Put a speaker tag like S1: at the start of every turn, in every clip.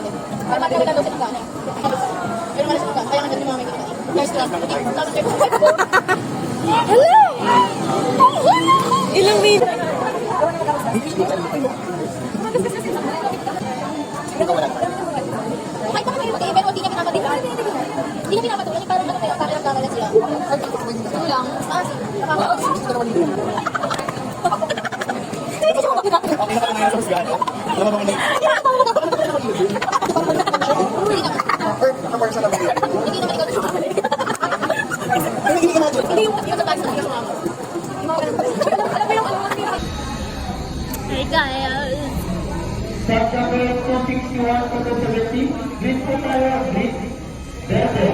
S1: namin. Para magkakita daw sila gano'n. Pero malas yung kaya nga dyan yung mga may kakain. Guys,
S2: Hello! Ilang minutes?
S1: kahit pa kami mag-i, pero hindi niya pinapatuloy. Hindi niya pinapatuloy, parang ano kayo, kamera sila. Ano lang,
S2: Hey guys!
S3: Start number 261 to 270. Green po tayo, green. Verde.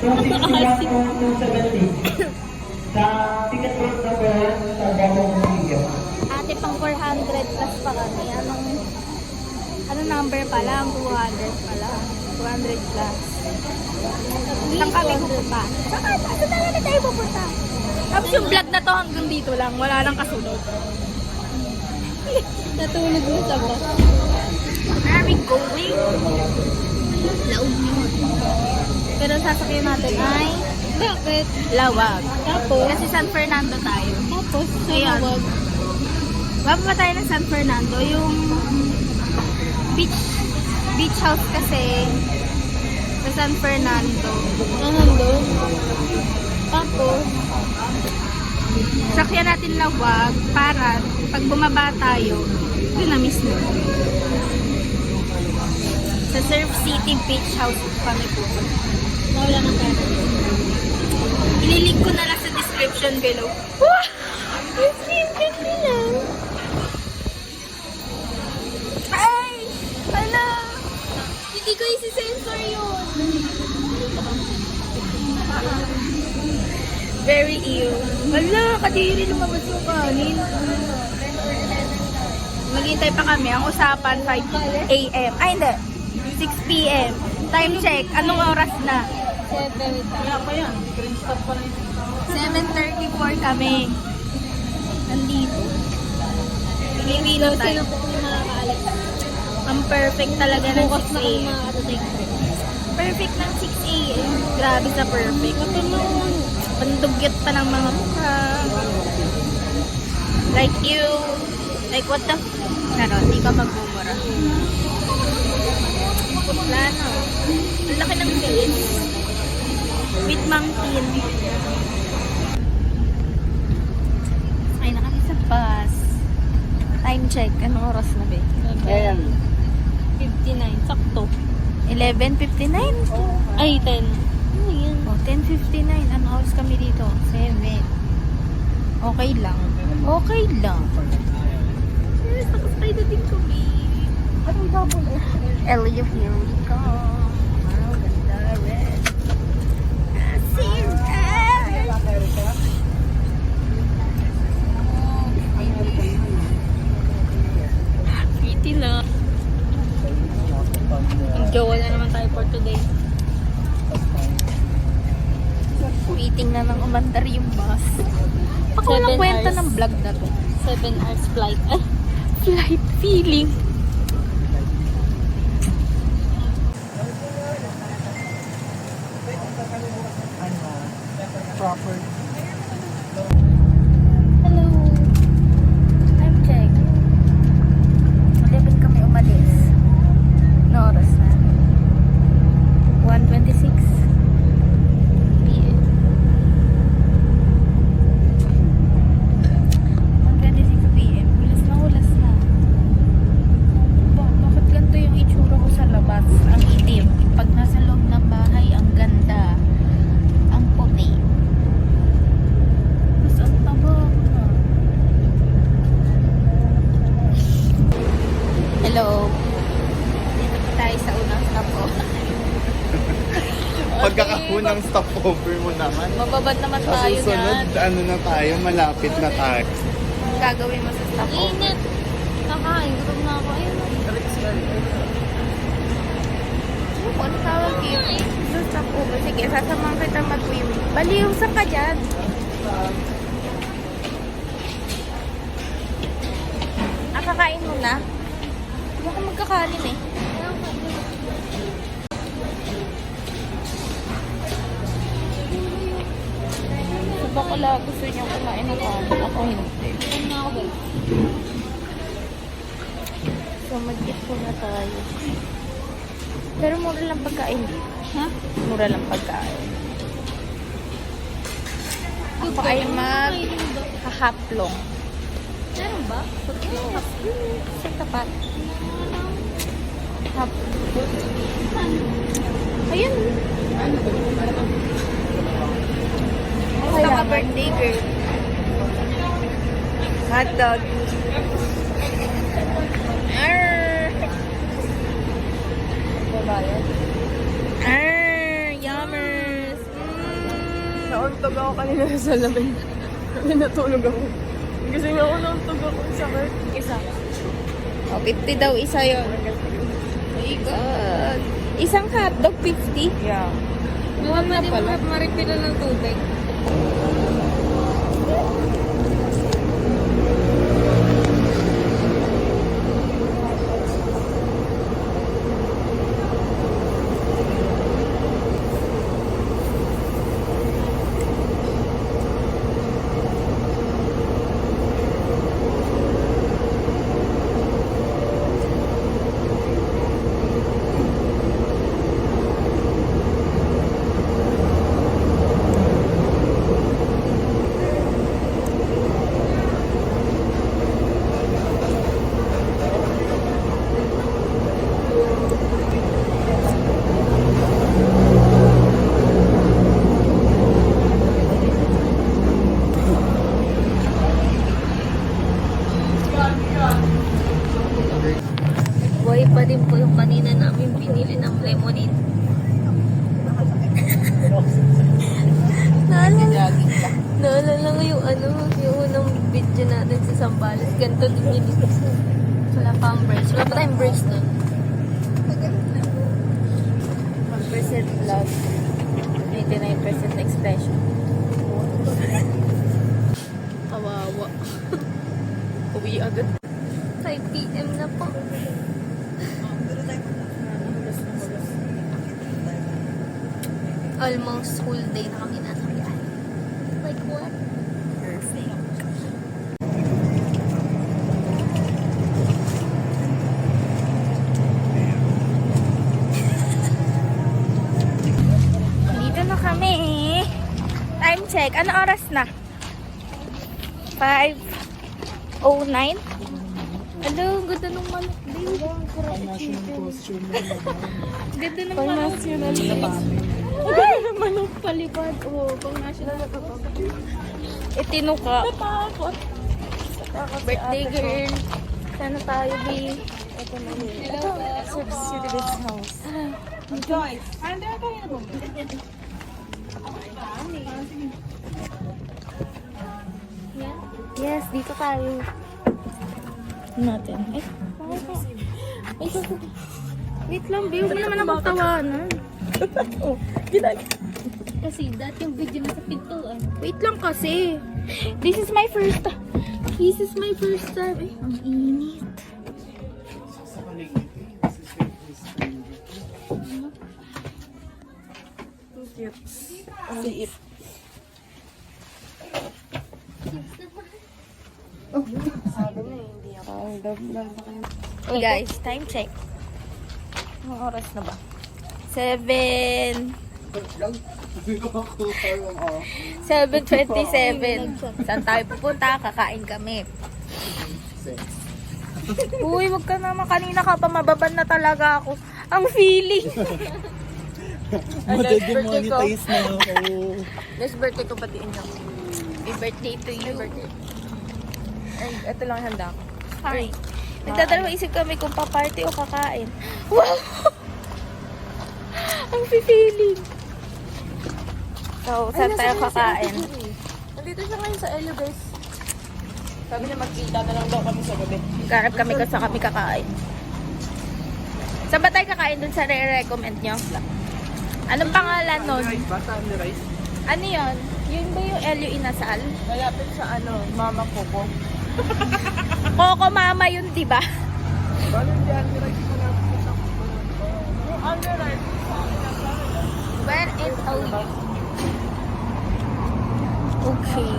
S3: 261 to 270. Sa ticket booth number 1 sa Bagong Video.
S2: Ate, pang 400 plus pa kami. Anong number pala? Ang 200 pala. 200 plus. Saan kami pupunta? Saan na tayo pupunta? Tapos yung vlog na to hanggang dito lang. Wala nang kasunod. Natulog mo sa bus. Where are we going? Laog yun. Pero sasakyan natin ay bakit? Lawag. Tapos? Kasi San Fernando tayo. Tapos? Ayun. Bababa tayo ng San Fernando. Yung beach house kasi sa San Fernando. Nandun? Tapos? Sakyan natin Lawag para pag bumaba tayo, doon na mismo. Sa Surf City Beach House kami po. Wala na tayo. Ililink ko na lang sa description below. Wow! Description nila. Ay! Hala! Hindi ko isi-sensor yun. Very ill. Wala, kadiri lumabas yung kanin. Maghintay pa kami. Ang usapan, 5 a.m. Ay, hindi. 6 p.m. Time check. Anong oras na? 7:34 kami. Nandito. Pipilo tayo. Ang perfect talaga ng 6 a.m. Perfect ng 6 a.m. Grabe sa perfect. Pandugyot pa ng mga mukha. Like you. Like what the Pero hindi ka magmumura. Wala no. Ang laki ng face. With mountain. Ay na kami sa bus. Time check. Anong oras na ba? 59. Sakto. 11:59? Ay, 10. Ano yan? Oh, 10:59. Ano oras kami dito? 7. Okay lang. Okay lang. Yes, nakasay na din kami. Anong double F? Elio, here we go. Wow, ganda red. Asin! Pretty lang. Mag-jowa na naman tayo for today. Waiting na nang umandar yung bus. Baka walang kwenta ng vlog na to. 7 hours flight. Flight feeling.
S3: Proper.
S2: Hello. Time check. 11 kami umalis. No oras na. 1:26 p.m. 1:26 p.m. Hulas na. Bakit ganito yung itsura ko sa labas? Ang itim. Pag nasa loob ng bahay, ang ganda. Ang puti. Mas ang taba ko na. Hello. Dito po tayo sa unang stopover.
S4: Pagkakaunang stopover mo naman.
S2: Mababad naman
S4: Sa
S2: tayo
S4: susunod,
S2: yan.
S4: ano na tayo, malapit na tayo.
S2: Ang gagawin mo sa stopover? Init. Kakain. Gutom na ako. Ayun. Ano tawag dito? Sa stopover. Sige, sasamahan kita mag-swimming. Baliw, saan ka dyan? Kakain mo na? Hindi ako magkakanin eh. nila gusto niya kumain ng kanin. Ako hindi. So, mag-eat po na tayo. Pero mura lang pagkain dito. Ha? Mura lang pagkain. Ako ay mag-hahaplong.
S1: Meron ba?
S2: Sa tapat. Haplong. Ayun. Basta ka birthday girl. Hotdog. Yummers.
S5: Nauntog ako kanina sa lamin. Hindi natulog ako. Kasi nga ako nauntog ako sa isa.
S2: Oh, 50 daw isa yun. Oh my God. Isang hotdog, 50?
S5: Yeah.
S2: Mahal na pala. Maripila ng tubig. Buhay pa din po yung kanina namin binili ng lemonade. Naalala ko yung yung unang video natin sa Zambales. Ganito din yun. Wala pa ang brace. Wala pa tayong brace nun. 1% love. 99% expression.
S5: Kawawa. Uwi agad.
S2: 5 PM na po. Almost whole day na kami nasa biyahe. Like what? Perfect. Dito na kami. Time check. Ano oras na? 5:09? Hello, ganda nung manok din. Ganda ng manok. Manok palipad. Oo, pang national na kapag. Itinuka. Natakot. Birthday girl. Sana tayo, B. Ito na yun. Hello. Subsidiary's house.
S5: Joyce.
S2: Yes, dito tayo. Natin. Wait lang, B. Huwag mo naman ako tawanan.
S1: Kasi dati yung video na sa pintuan.
S2: Wait lang kasi. This is my first time. Eh, ang init.
S5: Siit.
S2: Okay guys, time check. Anong oras na ba? 7:27. Saan tayo pupunta? Kakain kami. Uy, wag ka naman. Kanina ka pa mababan na talaga ako. Ang feeling.
S4: Madademonetize na ako.
S5: Next birthday ko patiin niyo.
S2: Happy birthday to you.
S5: Ay, ito lang handa ko.
S2: Hi. Nagdadalawang isip kami kung pa-party o kakain. Wow! Ang feeling. So, saan tayo kakain?
S5: Nandito siya ngayon sa Elo, guys. Sabi niya magkita na lang daw kami sa gabi.
S2: Karap kami kung saan kami kakain. Saan ba tayo kakain dun sa re-recommend nyo? Anong pangalan nun?
S4: Basta ang rice.
S2: Ano yun? Yun ba yung Elio Inasal?
S5: Malapit sa Mama Coco.
S2: Coco Mama yun, diba?
S4: Paano yung Andy rice ko na?
S5: Yung under rice.
S2: Where is Elio? Okay.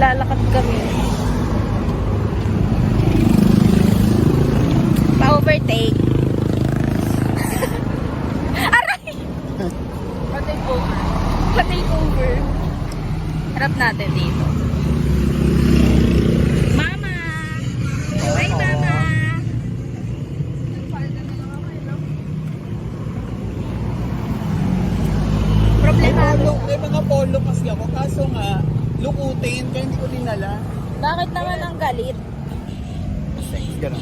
S2: Maglalakad kami. Pa-overtake. Aray!
S5: Pa-take over.
S2: Pa-take over. Harap natin dito. Mama! Bye, Mama! Problema.
S4: May mga polo kasi ako, kaso nga, lukutin, kaya hindi ko dinala.
S2: Bakit naman ang galit?
S4: Sex, gano'n.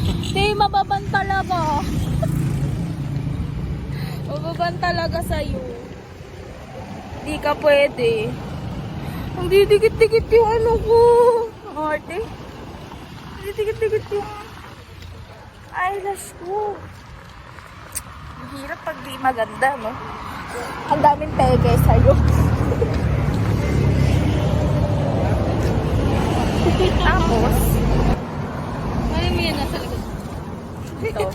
S2: Hindi, mababan talaga. Mababan talaga sa'yo. Hindi ka pwede. Ang didikit-dikit yung ano ko. Ang arte. Ang didikit-dikit yung eyelash ko. Ang hirap pag di maganda, no? Ang daming tege sa'yo. Tapos, ano mo yan nasa likod? Ito.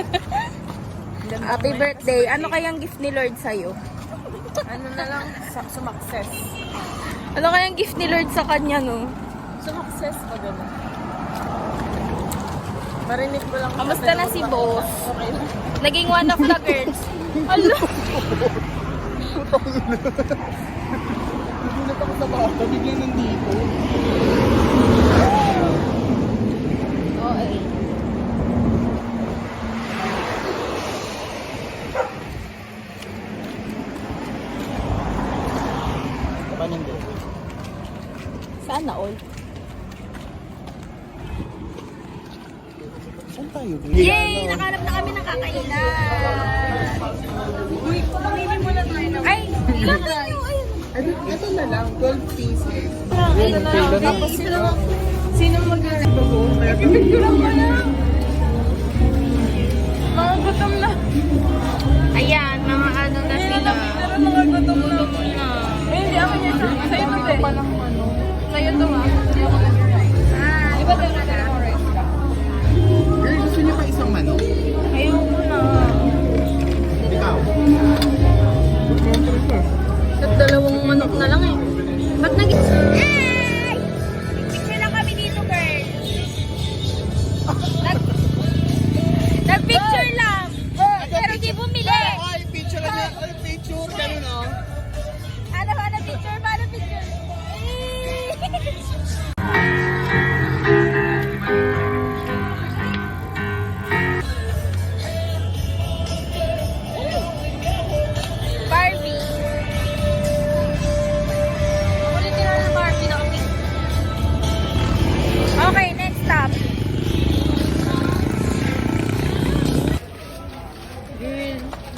S2: Happy birthday. Ano kayang gift ni Lord sa'yo?
S5: Ano na lang, sumakses.
S2: Ano kayang gift ni Lord sa kanya, no?
S5: Sumakses pa gano'n. Marinig ko lang.
S2: Kamusta na si boss?
S5: Okay lang.
S2: Naging one of the girls. Alo!
S4: Nagulat ako sa bata, biglang nandito.
S2: Okay.
S4: Paano hindi?
S2: Sana all.
S4: Saan tayo?
S2: Yay! Nakahanap na kami ng kakainan.
S5: Uy, pamili mo lang tayo ng...
S2: Ay! Ilan na yun? Ayun.
S4: Ito na lang, 12 pieces.
S5: Ito na lang. Tapos sino mag-bago? Picture lang mo lang. Mga gutom na.
S2: Ayan, mga ano na sila.
S5: Pero mga gutom na.
S2: Na.
S5: Eh, hindi ako niya sa... Sa'yo to, te. Sa'yo to, ha? Hindi ako nag-rice. Di ba tayo nag-rice ka?
S4: Girl, gusto niyo pa isang manok?
S2: Ayoko na.
S4: Ikaw?
S2: At dalawang manok na lang eh. Ba't Hey! Picture lang kami dito, girl. Nag-picture lang. Pero di bumili.
S4: Ay, picture na niya. Ay, picture. Ganun, oh.
S2: Ano picture? Paano picture? Barbie. Ulit na ng Barbie na kami. Okay, next stop.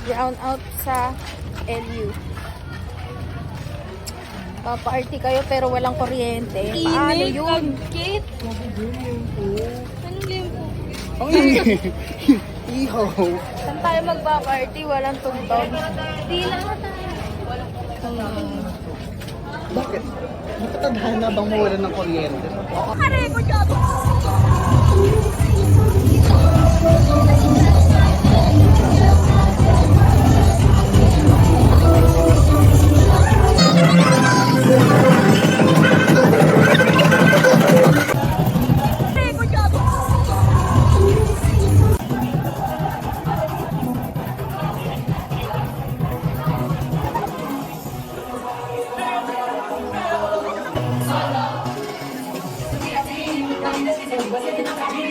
S2: Brown out sa LU. Paparty kayo pero walang kuryente. Paano yun? Kit? Anong limpo?
S4: Iho.
S2: Saan tayo magpa-party? Walang tugtog. Di lang
S4: Bakit? Nakatadhana bang mawala ng kuryente?
S2: Kare ko job!
S1: Thank you.